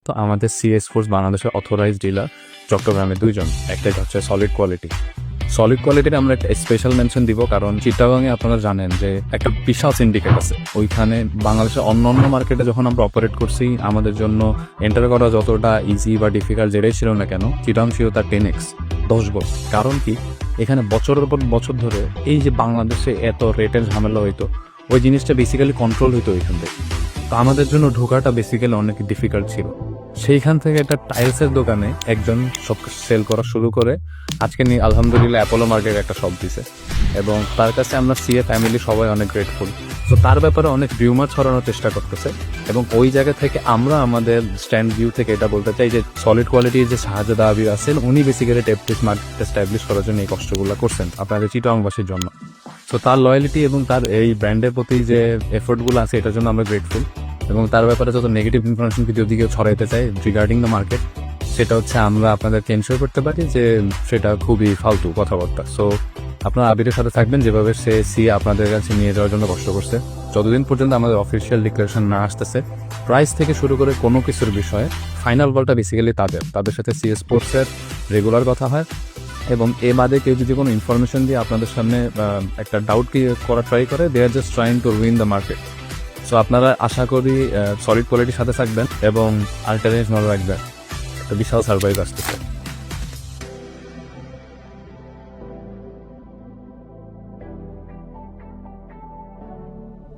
তো আমাদের CA sports বাংলাদেশের অথরাইজড ডিলার চট্টগ্রামে দুইজন, একটাই হচ্ছে সলিড কোয়ালিটি। সলিড কোয়ালিটির আমরা একটা স্পেশাল মেনশন দিব, কারণ চিটাগাংয়ে আপনারা জানেন যে একটা বিশাল সিন্ডিকেট আছে ওইখানে। বাংলাদেশের অন্য অন্য মার্কেটে যখন আমরা অপারেট করছি, আমাদের জন্য এন্টার করা যতটা ইজি বা ডিফিকাল্ট যেটাই ছিল না কেন, চিটাগাং ছিল তার 10x 10 গুণ। কারণ কি, এখানে বছরের পর বছর ধরে এই যে বাংলাদেশে এত রেটের ঝামেলা হইতো, ওই জিনিসটা বেসিক্যালি কন্ট্রোল হইতো ওইখান থেকে। তো আমাদের জন্য ঢোকাটা বেসিক্যালি অনেক ডিফিকাল্ট ছিল। সেইখান থেকে একটা টাইলসের দোকানে একজন সব সেল করা শুরু করে আজকে নিয়ে আলহামদুলিল্লাহ অ্যাপোলো মার্কেট একটা শপ দিছে, এবং তার কাছে আমরা সিএ ফ্যামিলি সবাই অনেক গ্রেটফুল। তো তার ব্যাপারে অনেক রিউমার ছড়ানোর চেষ্টা করতেছে, এবং ওই জায়গা থেকে আমরা আমাদের স্ট্যান্ড ভিউ থেকে এটা বলতে চাই যে সলিড কোয়ালিটির যে শাহজাদ আবির আছেন, উনি বেসিক্যালি টেপটিস মার্কেট এস্টাবলিশ করার জন্য এই কষ্টগুলো করছেন আপনাদের চিটাগাংবাসীর জন্য। তো তার লয়ালিটি এবং তার এই ব্র্যান্ডের প্রতি যে এফোর্টগুলো আছে, এটার জন্য আমরা গ্রেটফুল। এবং তার ব্যাপারে যত নেগেটিভ ইনফরমেশন যদি কেউ ছড়াইতে চায় রিগার্ডিং দ্য মার্কেট, সেটা হচ্ছে আমরা আপনাদেরকে এনশিওর করতে পারি যে সেটা খুবই ফালতু কথাবার্তা। সো আপনারা আবিরের সাথে থাকবেন, যেভাবে সে আপনাদের কাছে নিয়ে যাওয়ার জন্য কষ্ট করছে। যতদিন পর্যন্ত আমাদের অফিসিয়াল ডিক্লারেশন না আসতেছে প্রাইস থেকে শুরু করে কোনো কিছুর বিষয়ে, ফাইনাল বলটা বেসিক্যালি তাদের সাথে সিএ স্পোর্টসের রেগুলার কথা হয়। এবং এ বাদে কেউ যদি কোনো ইনফরমেশন দিয়ে আপনাদের সামনে একটা ডাউট করা ট্রাই করে, they are just trying to win the market. So আপনারা আশা করি সলিড কোয়ালিটির সাথে থাকবেন এবং আলটারনেটিভ নজর রাখবেন, একটা বিশাল সারপ্রাইজ আসতেছে।